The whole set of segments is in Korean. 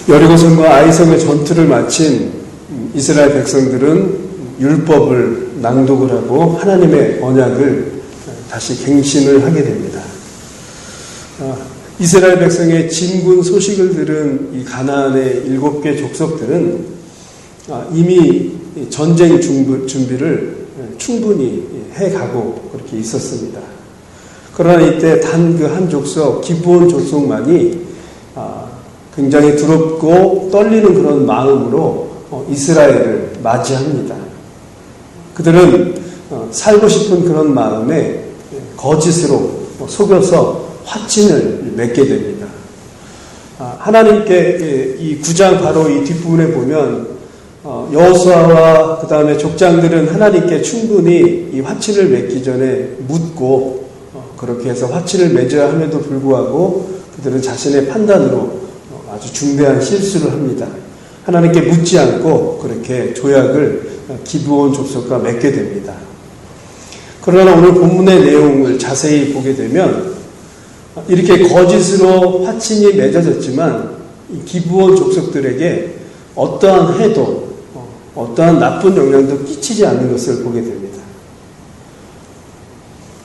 여리고성과 아이성의 전투를 마친 이스라엘 백성들은 율법을 낭독을 하고 하나님의 언약을 다시 갱신을 하게 됩니다. 이스라엘 백성의 진군 소식을 들은 이 가나안의 7개 족속들은 이미 전쟁 준비를 충분히 해가고 그렇게 있었습니다. 그러나 이때 단 그 한 족속, 기브온 족속만이 굉장히 두렵고 떨리는 그런 마음으로 이스라엘을 맞이합니다. 그들은 살고 싶은 그런 마음에 거짓으로 속여서 화친을 맺게 됩니다. 하나님께 이 9장 바로 이 뒷부분에 보면 여호수아와 그 다음에 족장들은 하나님께 충분히 이 화친을 맺기 전에 묻고 그렇게 해서 화친을 맺어야 함에도 불구하고 그들은 자신의 판단으로 아주 중대한 실수를 합니다. 하나님께 묻지 않고 그렇게 조약을 기브온 족속과 맺게 됩니다. 그러나 오늘 본문의 내용을 자세히 보게 되면 이렇게 거짓으로 화친이 맺어졌지만 이 기브온 족속들에게 어떠한 해도 어떠한 나쁜 영향도 끼치지 않는 것을 보게 됩니다.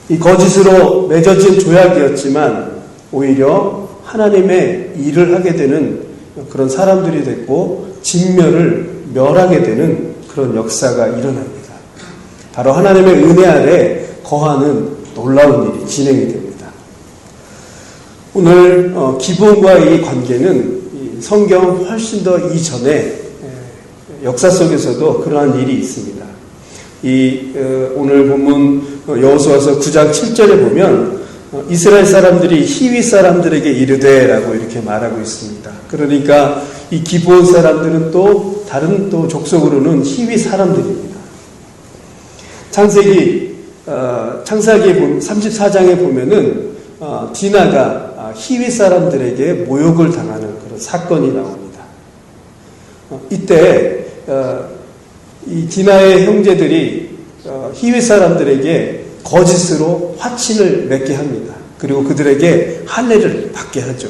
이 거짓으로 맺어진 조약이었지만 오히려 하나님의 일을 하게 되는 그런 사람들이 됐고 진멸을 멸하게 되는 그런 역사가 일어납니다. 바로 하나님의 은혜 아래 거하는 놀라운 일이 진행이 됩니다. 오늘 기브온과 이 관계는 성경 훨씬 더 이전에 역사 속에서도 그러한 일이 있습니다. 오늘 본문 여호수아서 9장 7절에 보면 이스라엘 사람들이 히위 사람들에게 이르되라고 이렇게 말하고 있습니다. 그러니까 이 기브온 사람들은 또 다른 또 족속으로는 히위 사람들입니다. 창세기 34장에 보면은 디나가 히위 사람들에게 모욕을 당하는 그런 사건이 나옵니다. 이때 이 디나의 형제들이 히위 사람들에게 거짓으로 화친을 맺게 합니다. 그리고 그들에게 할례를 받게 하죠.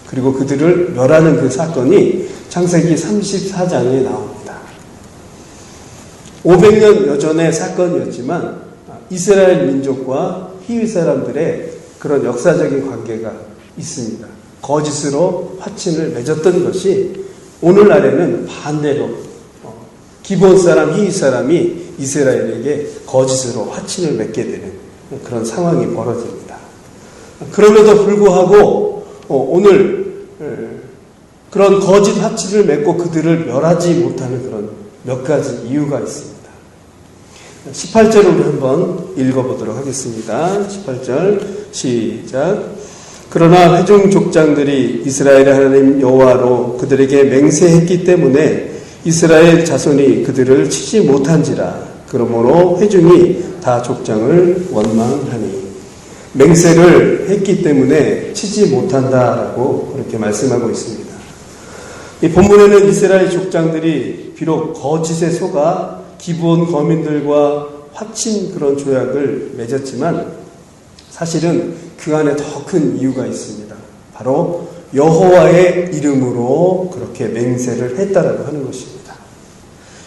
그리고 그들을 멸하는 그 사건이 창세기 34장에 나옵니다. 500년 여전의 사건이었지만 이스라엘 민족과 히위 사람들의 그런 역사적인 관계가 있습니다. 거짓으로 화친을 맺었던 것이 오늘날에는 반대로 기브온 사람, 히위 사람이 이스라엘에게 거짓으로 화친을 맺게 되는 그런 상황이 벌어집니다. 그럼에도 불구하고 오늘 그런 거짓 화친을 맺고 그들을 멸하지 못하는 그런 몇 가지 이유가 있습니다. 18절을 우리 한번 읽어보도록 하겠습니다. 18절 시작. 그러나 회중 족장들이 이스라엘의 하나님 여호와로 그들에게 맹세했기 때문에 이스라엘 자손이 그들을 치지 못한지라. 그러므로 회중이 다 족장을 원망하니. 맹세를 했기 때문에 치지 못한다라고 그렇게 말씀하고 있습니다. 이 본문에는 이스라엘 족장들이 비록 거짓에 속아 기브온 거민들과 화친 그런 조약을 맺었지만 사실은 그 안에 더 큰 이유가 있습니다. 바로 여호와의 이름으로 그렇게 맹세를 했다라고 하는 것입니다.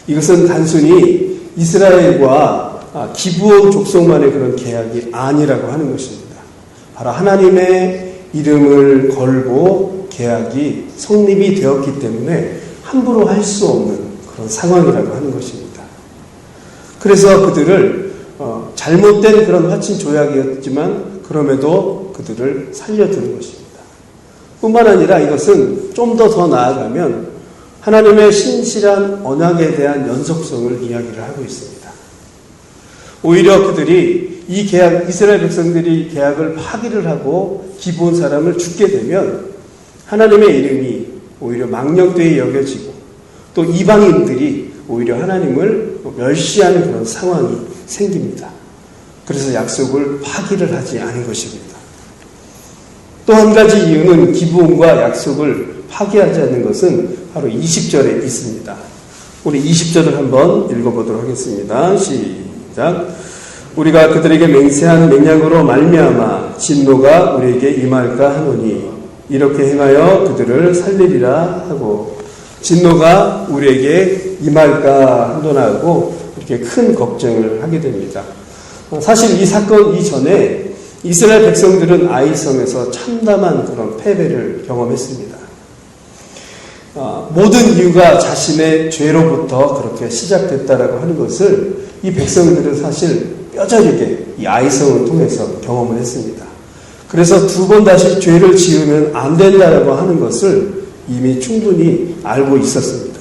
이것은 단순히 이스라엘과 기브온 족속만의 그런 계약이 아니라고 하는 것입니다. 바로 하나님의 이름을 걸고 계약이 성립이 되었기 때문에 함부로 할 수 없는 그런 상황이라고 하는 것입니다. 그래서 그들을 잘못된 그런 화친 조약이었지만 그럼에도 그들을 살려두는 것입니다. 뿐만 아니라 이것은 좀 더 나아가면 하나님의 신실한 언약에 대한 연속성을 이야기를 하고 있습니다. 오히려 그들이 이 계약, 이스라엘 백성들이 계약을 파기를 하고 기브온 사람을 죽게 되면 하나님의 이름이 오히려 망령되이 여겨지고 또 이방인들이 오히려 하나님을 멸시하는 그런 상황이 생깁니다. 그래서 약속을 파기를 하지 않은 것입니다. 또 한 가지 이유는 기브온과 약속을 파기하지 않는 것은 바로 20절에 있습니다. 우리 20절을 한번 읽어보도록 하겠습니다. 시작. 우리가 그들에게 맹세한 맹약으로 말미암아 진노가 우리에게 임할까 하노니 이렇게 행하여 그들을 살리리라 하고 진노가 우리에게 임할까 한도나하고 이렇게 큰 걱정을 하게 됩니다. 사실 이 사건 이전에 이스라엘 백성들은 아이성에서 참담한 그런 패배를 경험했습니다. 모든 이유가 자신의 죄로부터 그렇게 시작됐다라고 하는 것을 이 백성들은 사실 뼈저리게 이 아이성을 통해서 경험을 했습니다. 그래서 두 번 다시 죄를 지으면 안 된다라고 하는 것을 이미 충분히 알고 있었습니다.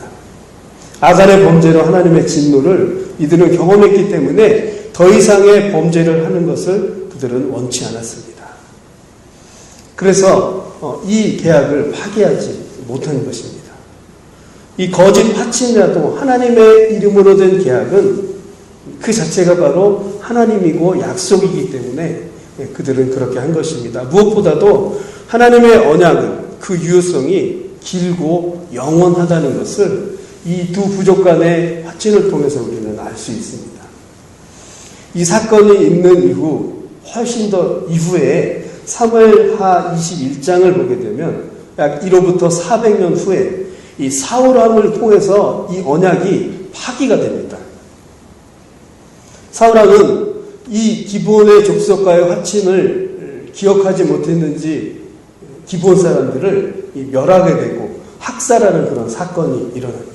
아간의 범죄로 하나님의 진노를 이들은 경험했기 때문에 더 이상의 범죄를 하는 것을 그들은 원치 않았습니다. 그래서 이 계약을 파기하지 못한 것입니다. 이 거짓 화친이라도 하나님의 이름으로 된 계약은 그 자체가 바로 하나님이고 약속이기 때문에 그들은 그렇게 한 것입니다. 무엇보다도 하나님의 언약은 그 유효성이 길고 영원하다는 것을 이 두 부족 간의 화친을 통해서 우리는 알 수 있습니다. 이 사건이 있는 이후 훨씬 더 이후에 사무엘하 21장을 보게 되면 약 1호부터 400년 후에 이 사울왕을 통해서 이 언약이 파기가 됩니다. 사울왕은 이 기브온의 족속과의 화친을 기억하지 못했는지 기브온 사람들을 멸하게 되고 학살하는 그런 사건이 일어납니다.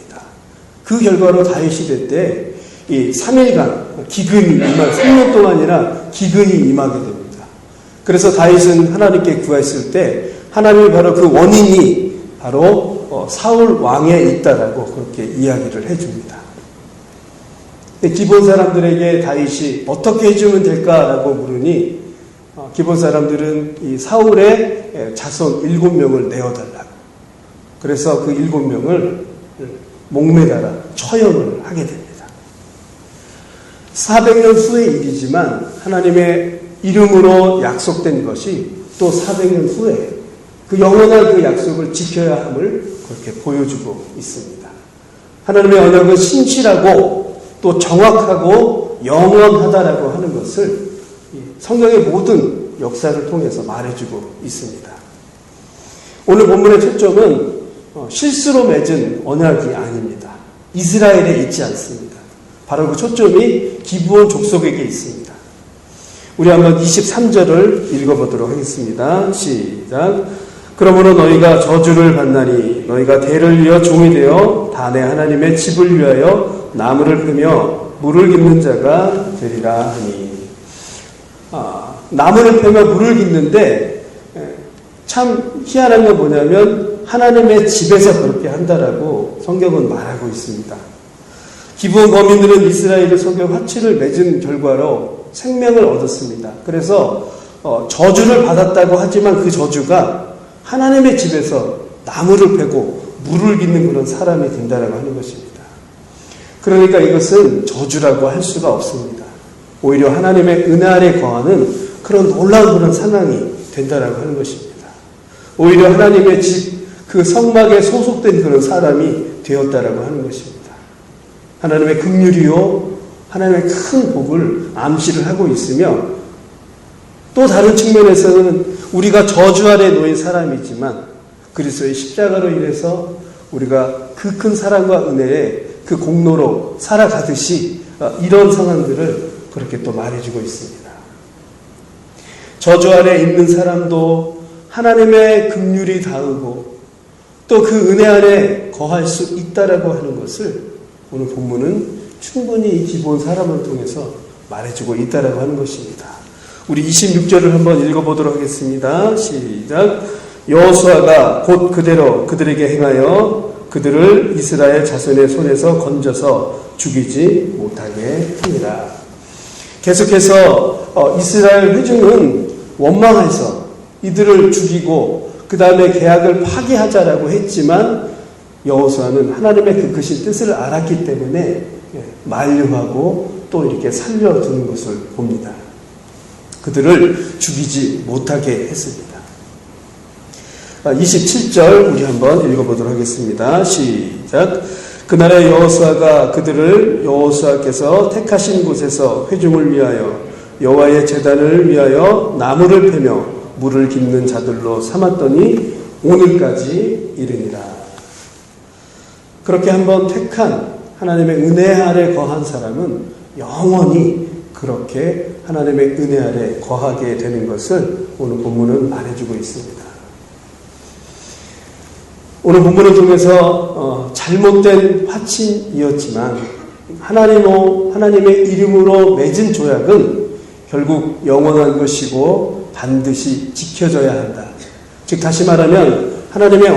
그 결과로 다윗 시대 때 이 3일간 기근이 3년 동안이나 기근이 임하게 됩니다. 그래서 다윗은 하나님께 구했을 때 하나님이 바로 그 원인이 바로 사울 왕에 있다라고 그렇게 이야기를 해줍니다. 기본 사람들에게 다윗이 어떻게 해주면 될까라고 물으니 기본 사람들은 이 사울의 자손 7명을 내어달라고. 그래서 그 7명을 목매달아 처형을 하게 됩니다. 400년 후의 일이지만 하나님의 이름으로 약속된 것이 또 400년 후에 그 영원한 그 약속을 지켜야 함을 그렇게 보여주고 있습니다. 하나님의 언약은 신실하고 또 정확하고 영원하다라고 하는 것을 성경의 모든 역사를 통해서 말해주고 있습니다. 오늘 본문의 초점은 실수로 맺은 언약이 아닙니다. 이스라엘에 있지 않습니다. 바로 그 초점이 기브온 족속에게 있습니다. 우리 한번 23절을 읽어보도록 하겠습니다. 시작. 그러므로 너희가 저주를 받나니 너희가 대를 이어 종이 되어 단의 하나님의 집을 위하여 나무를 패며 물을 깃는 자가 되리라 하니. 나무를 패며 물을 깃는데 참 희한한 건 뭐냐면 하나님의 집에서 그렇게 한다라고 성경은 말하고 있습니다. 기브온 거민들은 이스라엘의 속에 화친을 맺은 결과로 생명을 얻었습니다. 그래서 저주를 받았다고 하지만 그 저주가 하나님의 집에서 나무를 패고 물을 깃는 그런 사람이 된다라고 하는 것입니다. 그러니까 이것은 저주라고 할 수가 없습니다. 오히려 하나님의 은혜 아래 거하는 그런 놀라운 그런 상황이 된다라고 하는 것입니다. 오히려 하나님의 집, 그 성막에 소속된 그런 사람이 되었다라고 하는 것입니다. 하나님의 긍휼이요, 하나님의 큰 복을 암시를 하고 있으며 또 다른 측면에서는 우리가 저주 아래 놓인 사람이지만 그리스도의 십자가로 인해서 우리가 그 큰 사랑과 은혜에 그 공로로 살아가듯이 이런 상황들을 그렇게 또 말해주고 있습니다. 저주 아래 있는 사람도 하나님의 긍휼이 닿고 또 그 은혜 안에 거할 수 있다라고 하는 것을 오늘 본문은 충분히 이 기본 사람을 통해서 말해주고 있다라고 하는 것입니다. 우리 26절을 한번 읽어보도록 하겠습니다. 시작. 여호수아가 곧 그대로 그들에게 행하여 그들을 이스라엘 자손의 손에서 건져서 죽이지 못하게 하니라. 계속해서 이스라엘 회중은 원망해서 이들을 죽이고 그 다음에 계약을 파기하자라고 했지만 여호수아는 하나님의 그 크신 뜻을 알았기 때문에 만류하고 또 이렇게 살려두는 것을 봅니다. 그들을 죽이지 못하게 했습니다. 27절 우리 한번 읽어보도록 하겠습니다. 시작. 그날에 여호수아가 그들을 여호수아께서 택하신 곳에서 회중을 위하여 여호와의 제단을 위하여 나무를 패며 물을 깃는 자들로 삼았더니 오늘까지 이르니라. 그렇게 한번 택한 하나님의 은혜 아래 거한 사람은 영원히 그렇게 하나님의 은혜 아래 거하게 되는 것을 오늘 본문은 말해주고 있습니다. 오늘 본문을 통해서 잘못된 화친이었지만 하나님의 이름으로 맺은 조약은 결국 영원한 것이고 반드시 지켜져야 한다. 즉 다시 말하면 하나님의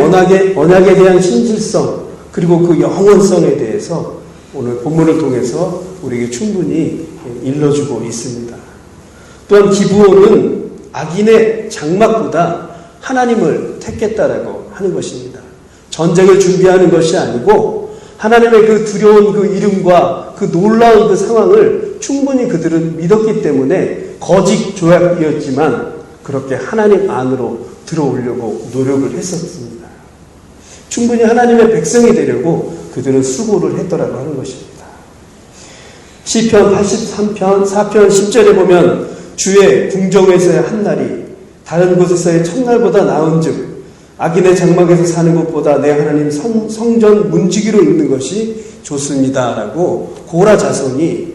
언약에 대한 신실성 그리고 그 영원성에 대해서 오늘 본문을 통해서 우리에게 충분히 일러주고 있습니다. 또한 기브온은 악인의 장막보다 하나님을 택했다라고 하는 것입니다. 전쟁을 준비하는 것이 아니고 하나님의 그 두려운 그 이름과 그 놀라운 그 상황을 충분히 그들은 믿었기 때문에 거짓 조약이었지만 그렇게 하나님 안으로 들어오려고 노력을 했었습니다. 충분히 하나님의 백성이 되려고 그들은 수고를 했더라고 하는 것입니다. 시편 83편 4편 10절에 보면 주의 궁정에서의 한날이 다른 곳에서의 첫날보다 나은즉 악인의 장막에서 사는 것보다 내 하나님 성전 문지기로 있는 것이 좋습니다. 라고 고라 자손이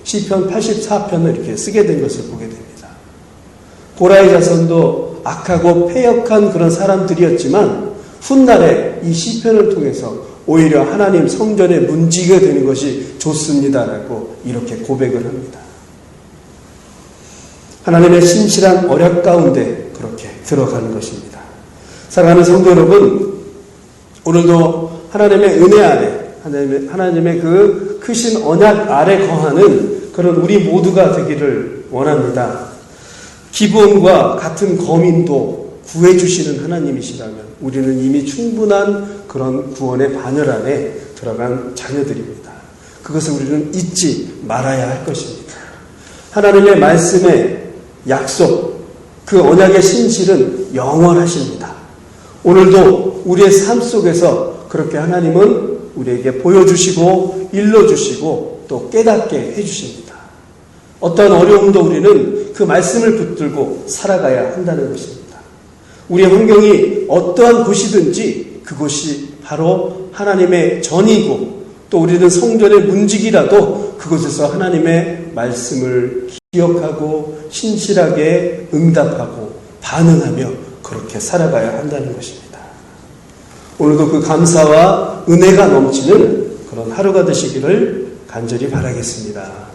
시편 84편을 이렇게 쓰게 된 것을 보게 됩니다. 고라의 자손도 악하고 패역한 그런 사람들이었지만 훗날에 이 시편을 통해서 오히려 하나님 성전의 문지기가 되는 것이 좋습니다라고 이렇게 고백을 합니다. 하나님의 신실한 언약 가운데 그렇게 들어가는 것입니다. 사랑하는 성도 여러분, 오늘도 하나님의 은혜 아래, 하나님의 그 크신 언약 아래 거하는 그런 우리 모두가 되기를 원합니다. 기브온과 같은 거민도 구해주시는 하나님이시라면 우리는 이미 충분한 그런 구원의 반열 안에 들어간 자녀들입니다. 그것을 우리는 잊지 말아야 할 것입니다. 하나님의 말씀의 약속, 그 언약의 신실은 영원하십니다. 오늘도 우리의 삶 속에서 그렇게 하나님은 우리에게 보여주시고 일러주시고 또 깨닫게 해주십니다. 어떠한 어려움도 우리는 그 말씀을 붙들고 살아가야 한다는 것입니다. 우리의 환경이 어떠한 곳이든지 그곳이 바로 하나님의 전이고 또 우리는 성전의 문지기라도 그곳에서 하나님의 말씀을 기억하고 신실하게 응답하고 반응하며 그렇게 살아가야 한다는 것입니다. 오늘도 그 감사와 은혜가 넘치는 그런 하루가 되시기를 간절히 바라겠습니다.